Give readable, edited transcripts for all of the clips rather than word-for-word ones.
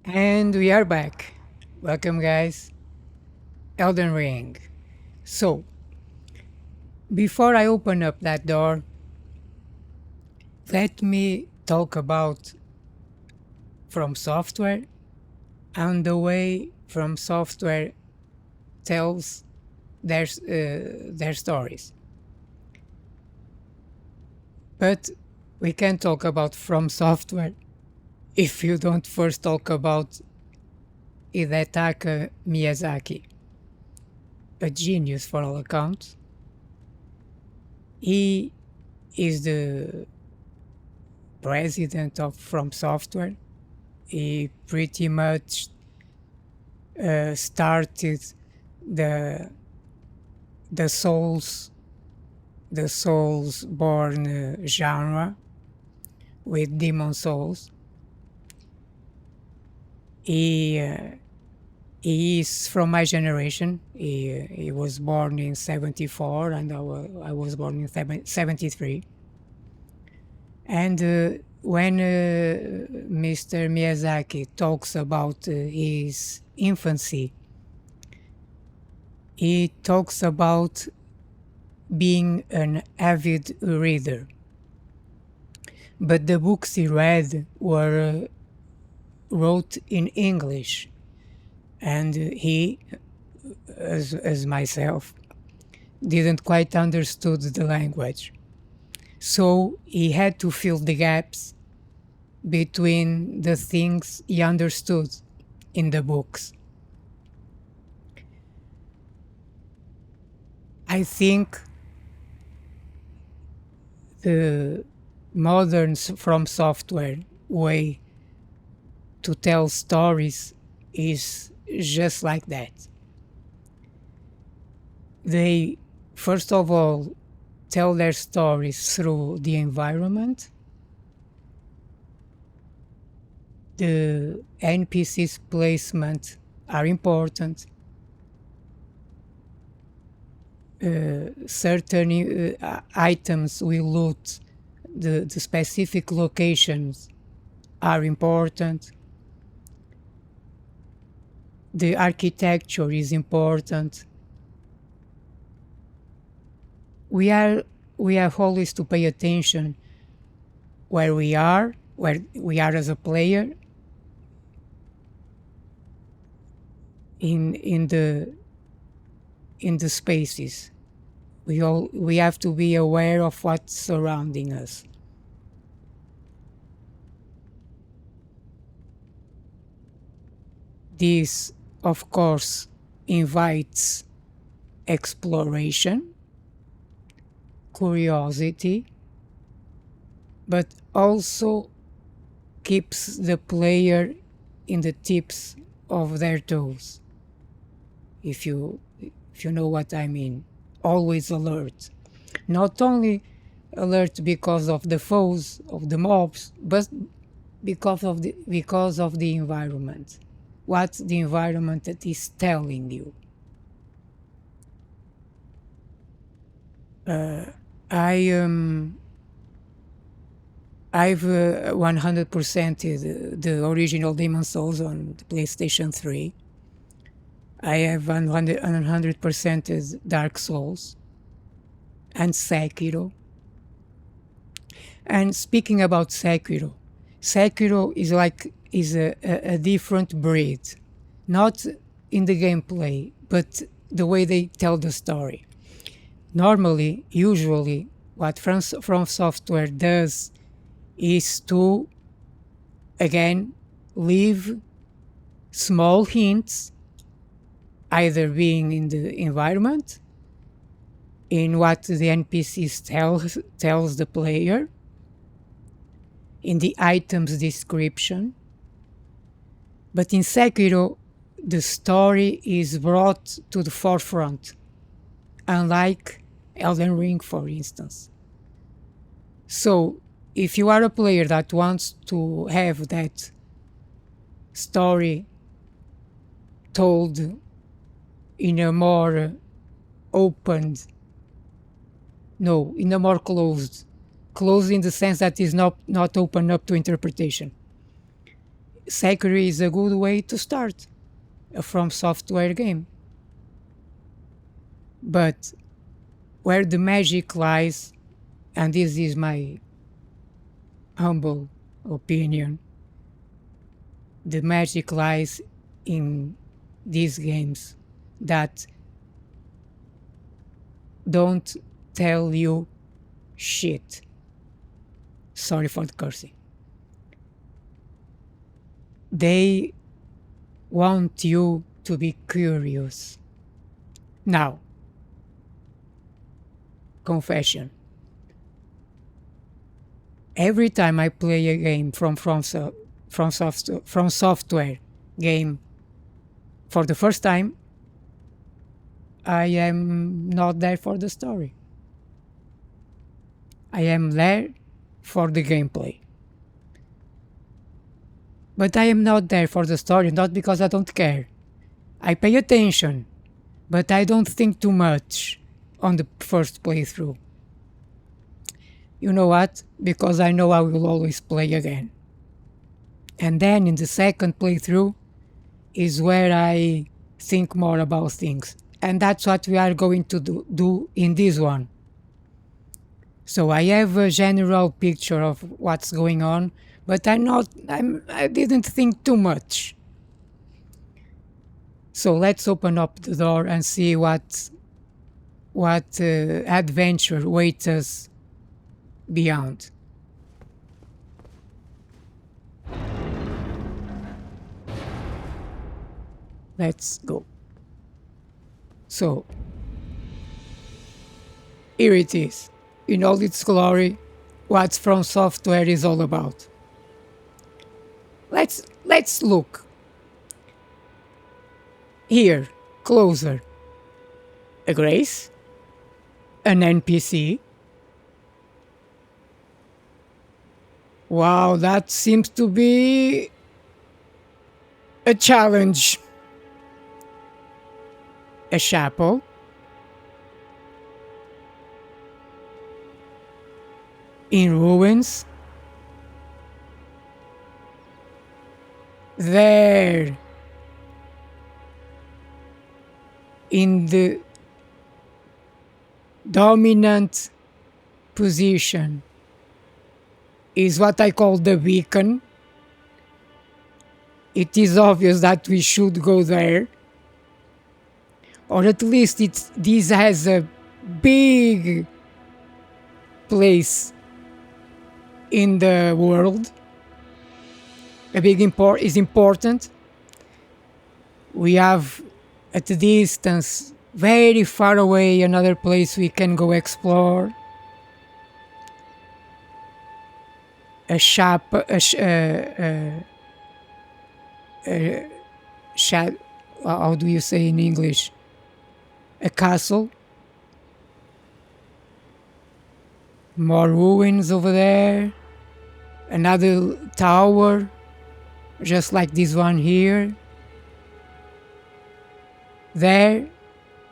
And we are back. Welcome, guys. Elden Ring. So, before I open up that door, let me talk about From Software and the way From Software tells their stories. But we can't talk about From Software if you don't first talk about Hidetaka Miyazaki, a genius for all accounts. He is the president of From Software. He pretty much started the the souls the souls born genre with Demon Souls. He he is from my generation. He was born in 74 and I was born in 73. And when Mr. Miyazaki talks about his infancy, he talks about being an avid reader. But the books he read were wrote in English, and he, as myself, didn't quite understood the language. So he had to fill the gaps between the things he understood in the books. I think the modern From Software way to tell stories is just like that. They, first of all, tell their stories through the environment. The NPC's placement are important. Certain items we loot, the specific locations are important. The architecture is important. We have always to pay attention where we are as a player in the spaces. We have to be aware of what's surrounding us. This, of course, invites exploration, curiosity, but also keeps the player in the tips of their toes. If you know what I mean, always alert. Not only alert because of the foes, of the mobs, but because of the environment. What's the environment that is telling you? I've 100%ed the original Demon Souls on the PlayStation 3. I have 100%ed Dark Souls and Sekiro. And speaking about Sekiro, Sekiro is a different breed, not in the gameplay, but the way they tell the story. Normally, usually, what From Software does is to, again, leave small hints, either being in the environment, in what the NPCs tells the player, in the item's description. But in Sekiro, the story is brought to the forefront, unlike Elden Ring, for instance. So, if you are a player that wants to have that story told in a more in a more closed in the sense that is not open up to interpretation. Sekiro is a good way to start a From Software game. But where the magic lies, and this is my humble opinion, the magic lies in these games that don't tell you shit. Sorry for the cursing. They want you to be curious. Now, confession. Every time I play a game from software game for the first time, I am not there for the story. I am there for the gameplay. But I am not there for the story, not because I don't care. I pay attention, but I don't think too much on the first playthrough. You know what? Because I know I will always play again. And then in the second playthrough is where I think more about things. And that's what we are going to do in this one. So I have a general picture of what's going on, but I didn't think too much. So let's open up the door and see what adventure waits us beyond. Let's go. So, here it is, in all its glory, what From Software is all about. Let's look. Here, closer. A Grace? An NPC? Wow, that seems to be a challenge. A chapel? In ruins? There, in the dominant position, is what I call the beacon. It is obvious that we should go there, or at least this has a big place in the world. A big is important. We have at a distance, very far away, another place we can go explore. A shop, how do you say in English? A castle. More ruins over there. Another tower, just like this one here. There,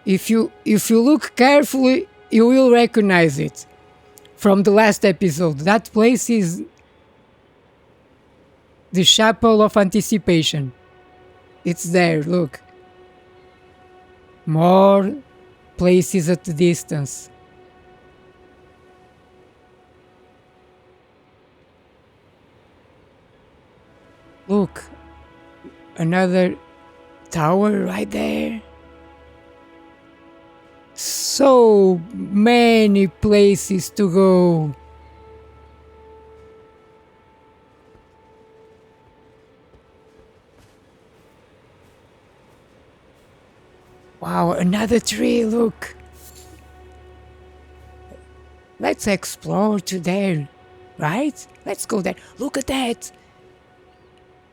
if you look carefully, you will recognize it from the last episode. That place is the Chapel of Anticipation. It's there, look. More places at the distance. Look, another tower right there. So many places to go. Wow, another tree, look. Let's explore to there, right? Let's go there. Look at that.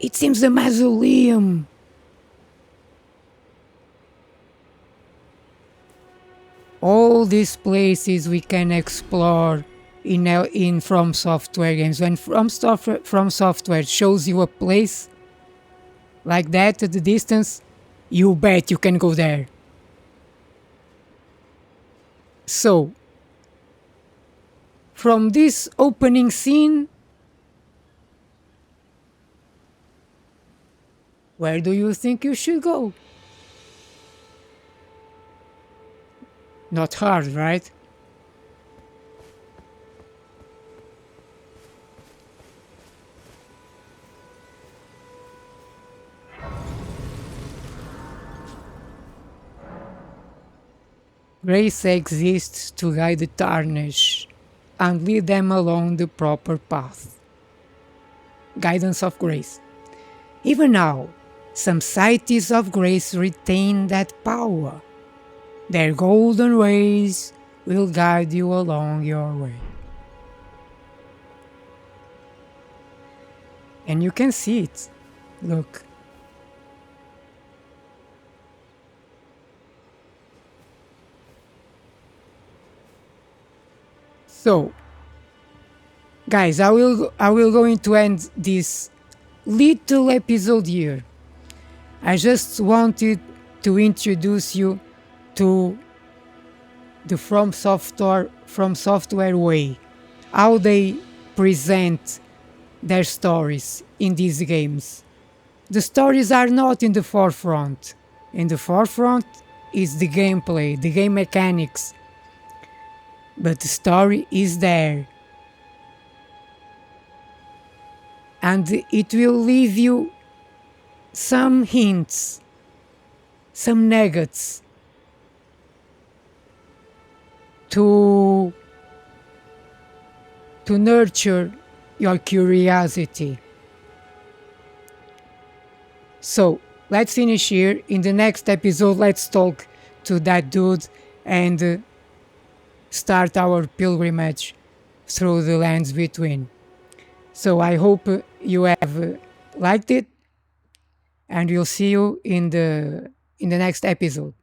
It seems a mausoleum. All these places we can explore in From Software games. When From Software shows you a place like that at the distance, you bet you can go there. So, from this opening scene, Where do you think you should go? Not hard, right? Grace exists to guide the tarnish and lead them along the proper path. Guidance of grace. Even now, some cities of grace retain that power. Their golden ways will guide you along your way. And you can see it. Look. So, guys, I will going to end this little episode here. I just wanted to introduce you to the from software way, how they present their stories in these games. The stories are not in the forefront. In the forefront is the gameplay, the game mechanics, but the story is there. And it will leave you some hints, some nuggets to nurture your curiosity. So let's finish here. In the next episode, let's talk to that dude and start our pilgrimage through the lands between. So I hope you have liked it, and we'll see you in the next episode.